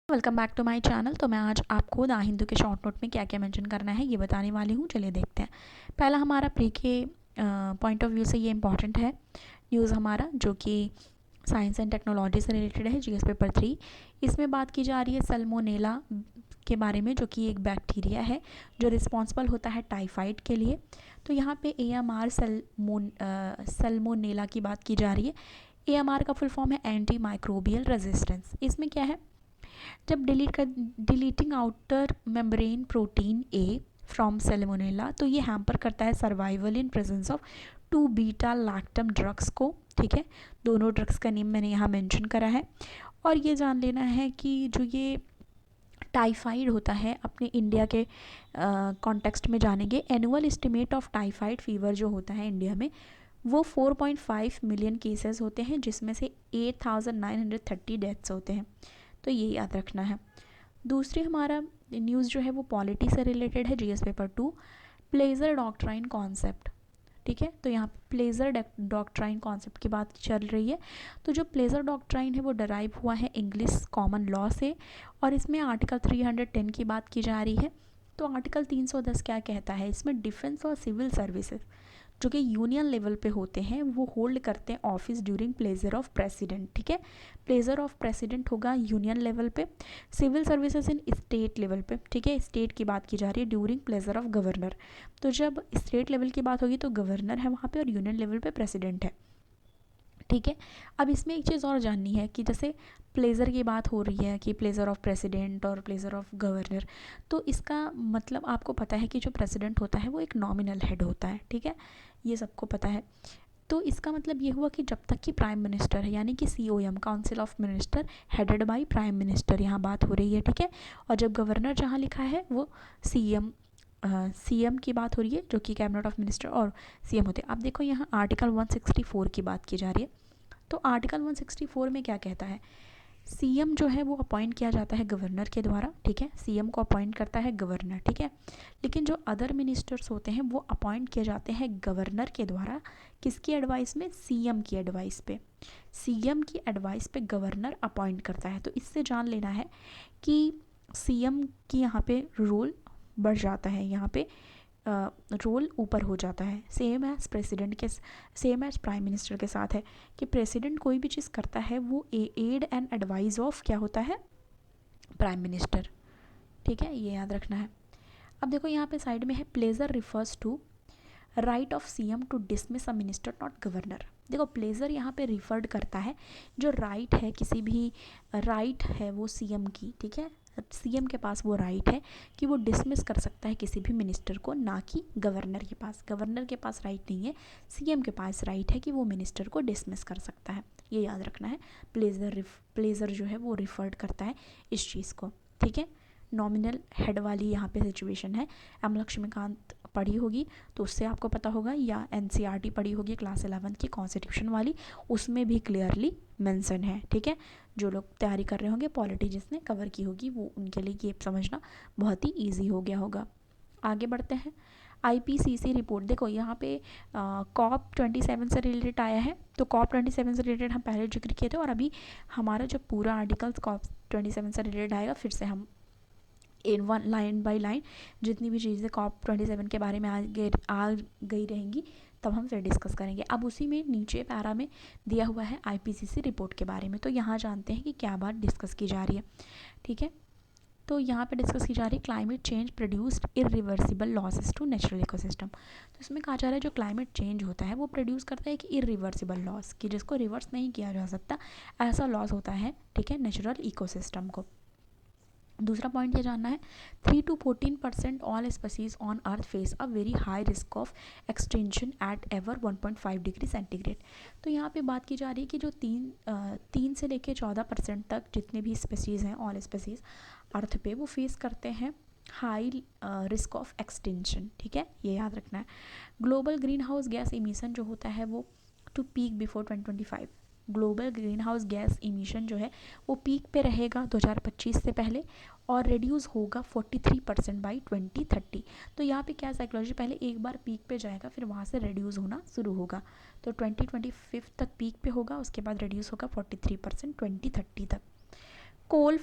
Welcome back to my channel. तो मैं आज आपको द हिंदू के शॉर्ट नोट में क्या क्या मेंशन करना है ये बताने वाली हूँ। चलिए देखते हैं। पहला हमारा प्री के पॉइंट ऑफ व्यू से ये इंपॉर्टेंट है न्यूज़ हमारा, जो कि साइंस एंड टेक्नोलॉजी से रिलेटेड है। जीएस पेपर 3 इसमें बात की जा रही है सल्मोनेला के बारे में, जो कि एक बैक्टीरिया है जो रिस्पॉन्सिबल होता है टाइफाइड के लिए। तो यहाँ पे AMR सल्मोनेला की बात की जा रही है। AMR का फुल फॉर्म है एंटी माइक्रोबियल रेजिस्टेंस। इसमें क्या है, जब deleting outer membrane protein A from सेलेमोनेला, तो ये हैम्पर करता है survival in presence of 2 beta lactam drugs को। ठीक है, दोनों ड्रग्स का नेम मैंने यहाँ मेंशन करा है। और ये जान लेना है कि जो ये टाइफाइड होता है, अपने इंडिया के कॉन्टेक्स्ट में जानेंगे। Annual estimate of typhoid fever जो होता है इंडिया में, वो 4.5 मिलियन केसेस होते हैं, जिसमें से 8,930 डेथ्स होते हैं। तो ये याद रखना है। दूसरी हमारा न्यूज़ जो है वो पॉलिटी से रिलेटेड है। GS paper 2 pleasure doctrine concept. ठीक है, तो यहाँ पे प्लेजर डॉक्ट्राइन कॉन्सेप्ट की बात चल रही है। तो जो प्लेजर डॉक्ट्राइन है वो डराइव हुआ है इंग्लिश कॉमन लॉ से, और इसमें आर्टिकल 310 की बात की जा रही है। तो आर्टिकल 310 क्या कहता है, इसमें डिफेंस और सिविल सर्विसेज जो कि यूनियन लेवल पे होते हैं वो होल्ड करते हैं office during pleasure of president. ठीक है, प्लेजर ऑफ प्रेसिडेंट होगा यूनियन लेवल पे, civil services in state level पे। ठीक है, स्टेट की बात की जा रही है ड्यूरिंग प्लेजर ऑफ गवर्नर। तो जब स्टेट लेवल की बात होगी तो गवर्नर है वहाँ पे, और यूनियन लेवल पे प्रेसिडेंट है। ठीक है, अब इसमें एक चीज़ और जाननी है कि जैसे प्लेजर की बात हो रही है कि प्लेजर ऑफ प्रेसिडेंट और प्लेजर ऑफ गवर्नर, तो इसका मतलब आपको पता है कि जो प्रेसिडेंट होता है वो एक नॉमिनल हेड होता है। ठीक है, ये सबको पता है। तो इसका मतलब ये हुआ कि जब तक कि प्राइम मिनिस्टर है, यानी कि COM council of minister headed by prime minister, यहाँ बात हो रही है। ठीक है, और जब गवर्नर जहाँ लिखा है वो CM की बात हो रही है, जो कि कैबिनेट ऑफ मिनिस्टर और CM होते हैं। अब देखो यहाँ आर्टिकल 164 की बात की जा रही है। तो आर्टिकल 164 में क्या कहता है, CM जो है वो अपॉइंट किया जाता है गवर्नर के द्वारा। ठीक है, CM को अपॉइंट करता है गवर्नर। ठीक है, लेकिन जो अदर मिनिस्टर्स होते हैं वो अपॉइंट किए जाते हैं गवर्नर के द्वारा। किसकी एडवाइस में, CM की एडवाइस पे। CM की एडवाइस पे गवर्नर अपॉइंट करता है। तो इससे जान लेना है कि CM की यहाँ पे रोल बढ़ जाता है, यहाँ पे रोल ऊपर हो जाता है। सेम एज प्रेसिडेंट के, सेम एज प्राइम मिनिस्टर के साथ है कि प्रेसिडेंट कोई भी चीज़ करता है वो एड एंड एडवाइस ऑफ क्या होता है, प्राइम मिनिस्टर। ठीक है, ये याद रखना है। अब देखो यहाँ पे साइड में है pleasure refers to right of CM to dismiss a minister not governor. देखो प्लेजर यहाँ पे रिफर्ड करता है जो राइट है, किसी भी राइट है वो CM की। ठीक है, CM के पास वो राइट है कि वो डिसमिस कर सकता है किसी भी मिनिस्टर को, ना कि गवर्नर के पास। गवर्नर के पास राइट नहीं है, CM के पास राइट है कि वो मिनिस्टर को डिसमिस कर सकता है। ये याद रखना है। प्लेजर जो है वो रिफर्ड करता है इस चीज़ को। ठीक है, नॉमिनल हेड वाली यहाँ पे सिचुएशन है। एम लक्ष्मीकांत पढ़ी होगी तो उससे आपको पता होगा, या NCERT पढ़ी होगी क्लास 11 की कॉन्स्टिट्यूशन वाली, उसमें भी क्लियरली मेंशन है। ठीक है, जो लोग तैयारी कर रहे होंगे, पॉलिटी जिसने कवर की होगी, वो उनके लिए ये समझना बहुत ही ईजी हो गया होगा। आगे बढ़ते हैं। IPCC रिपोर्ट, देखो यहाँ पे COP27 से रिलेटेड आया है। तो COP27 से रिलेटेड हम पहले जिक्र किए थे, और अभी हमारा जो पूरा आर्टिकल COP27 से रिलेटेड आएगा, फिर से हम in one line by line जितनी भी चीज़ें COP27 के बारे में आ गई रहेंगी तब हम फिर डिस्कस करेंगे। अब उसी में नीचे पैरा में दिया हुआ है IPCC रिपोर्ट के बारे में। तो यहाँ जानते हैं कि क्या बात डिस्कस की जा रही है। ठीक है, तो यहाँ पे डिस्कस की जा रही है climate change produced irreversible losses to natural ecosystem. तो इसमें कहा जा रहा है जो क्लाइमेट चेंज होता है वो प्रोड्यूस करता है कि इरिवर्सिबल लॉस, कि जिसको रिवर्स नहीं किया जा सकता, ऐसा लॉस होता है। ठीक है, नेचुरल इकोसिस्टम को। दूसरा पॉइंट ये जानना है 3 to 14% all species on earth face a very high risk of extension eight ever 1.5 degree centigrade. तो यहाँ पे बात की जा रही है कि जो 3 से लेकर 14% तक जितने भी स्पीसीज़ हैं, ऑल स्पीसीज़ अर्थ पे, वो फेस करते हैं हाई रिस्क ऑफ एक्सटेंशन। ठीक है, ये याद रखना है। Global greenhouse gas emission जो होता है वो to peak before 2025। Global greenhouse gas emission जो है वो पीक पे रहेगा 2025 से पहले, और रिड्यूस होगा 43% बाई 2030। तो यहाँ पे क्या साइकोलॉजी, पहले एक बार पीक पे जाएगा, फिर वहाँ से रिड्यूस होना शुरू होगा। तो 2025 तक पीक पे होगा, उसके बाद रिड्यूस होगा 43% 2030 तक। कोल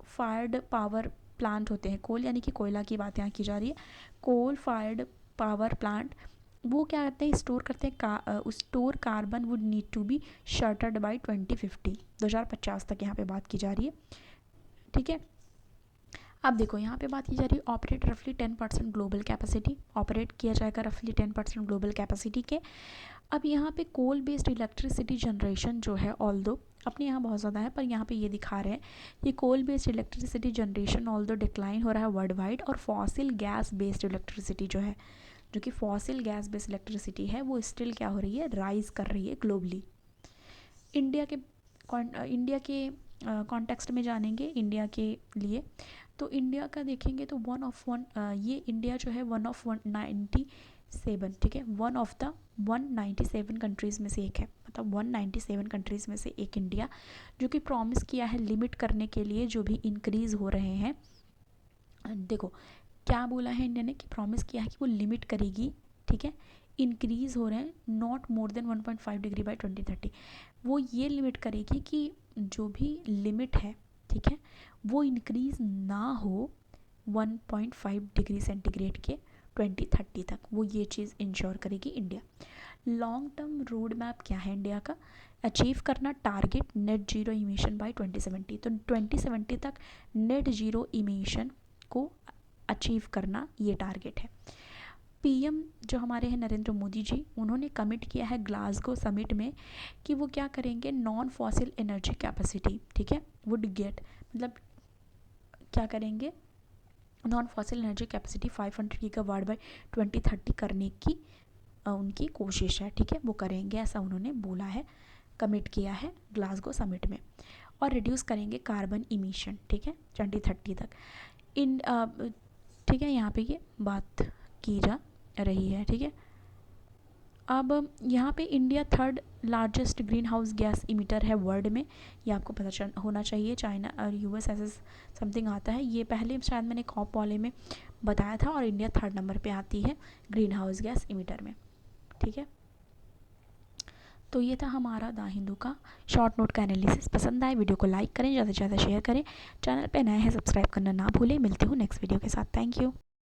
फायर्ड पावर प्लांट होते हैं, कोल यानी कि कोयला की बात यहाँ की जा रही है, कोल फायर्ड पावर प्लांट वो क्या करते हैं, स्टोर करते हैं store carbon would need to be shuttered by 2050 तक यहाँ पे बात की जा रही है। ठीक है, अब देखो यहाँ पे बात की जा रही है ऑपरेट रफली 10% ग्लोबल कैपेसिटी, ऑपरेट किया जाएगा रफली 10% ग्लोबल कैपेसिटी के। अब यहाँ पे कोल बेस्ड इलेक्ट्रिसिटी जनरेशन जो है ऑल्दो अपने यहाँ बहुत ज़्यादा है, पर यहाँ पे ये दिखा रहे हैं कि coal based electricity generation although decline हो रहा है वर्ल्ड वाइड, और फॉसिल गैस बेस्ड इलेक्ट्रिसिटी जो है, जो कि फॉसिल गैस बेस्ड इलेक्ट्रिसिटी है, वो स्टिल क्या हो रही है, राइज कर रही है ग्लोबली। इंडिया के कॉन्टेक्स्ट में जानेंगे इंडिया के लिए, तो इंडिया का देखेंगे तो ये इंडिया जो है 197, ठीक है, 197 कंट्रीज़ में से एक है, मतलब 197 कंट्रीज़ में से एक इंडिया, जो कि प्रॉमिस किया है लिमिट करने के लिए जो भी इंक्रीज़ हो रहे हैं। देखो क्या बोला है इंडिया ने कि प्रॉमिस किया है कि वो लिमिट करेगी, ठीक है, इंक्रीज़ हो रहे हैं not more than 1.5 degree by 2030, वो ये लिमिट करेगी कि जो भी लिमिट है, ठीक है, वो इंक्रीज़ ना हो 1.5 डिग्री सेंटीग्रेड के 2030 तक, वो ये चीज़ इंश्योर करेगी India. Long term road map क्या है इंडिया का, अचीव करना target net zero emission by 2070, तो 2070 तक नेट जीरो इमिशन को अचीव करना ये टारगेट है। पीएम जो हमारे हैं नरेंद्र मोदी जी, उन्होंने कमिट किया है ग्लासगो समिट में कि वो क्या करेंगे, नॉन फॉसिल एनर्जी कैपेसिटी, ठीक है, वुड गेट, मतलब क्या करेंगे, non fossil energy capacity 500 gigawatt by 2030 करने की उनकी कोशिश है, ठीक है, वो करेंगे ऐसा उन्होंने बोला है, कमिट किया है ग्लासगो समिट में, और रिड्यूस करेंगे कार्बन इमिशन, ठीक है, 2030 तक। ठीक है, यहाँ पे ये बात की जा रही है, ठीक है। अब यहाँ पे India 3rd largest green house gas emitter है वर्ल्ड में, ये आपको पता होना चाहिए, चाइना और यूएस ऐसे समथिंग आता है, ये पहले शायद मैंने कॉप वाले में बताया था, और इंडिया 3rd नंबर पे आती है ग्रीन हाउस गैस इमिटर में, ठीक है। तो ये था हमारा द हिंदू का शॉर्ट नोट का एनालिसिस। पसंद आए वीडियो को लाइक करें, ज़्यादा से ज़्यादा शेयर करें, चैनल पे नए हैं सब्सक्राइब करना ना भूलें। मिलती हूँ नेक्स्ट वीडियो के साथ, थैंक यू।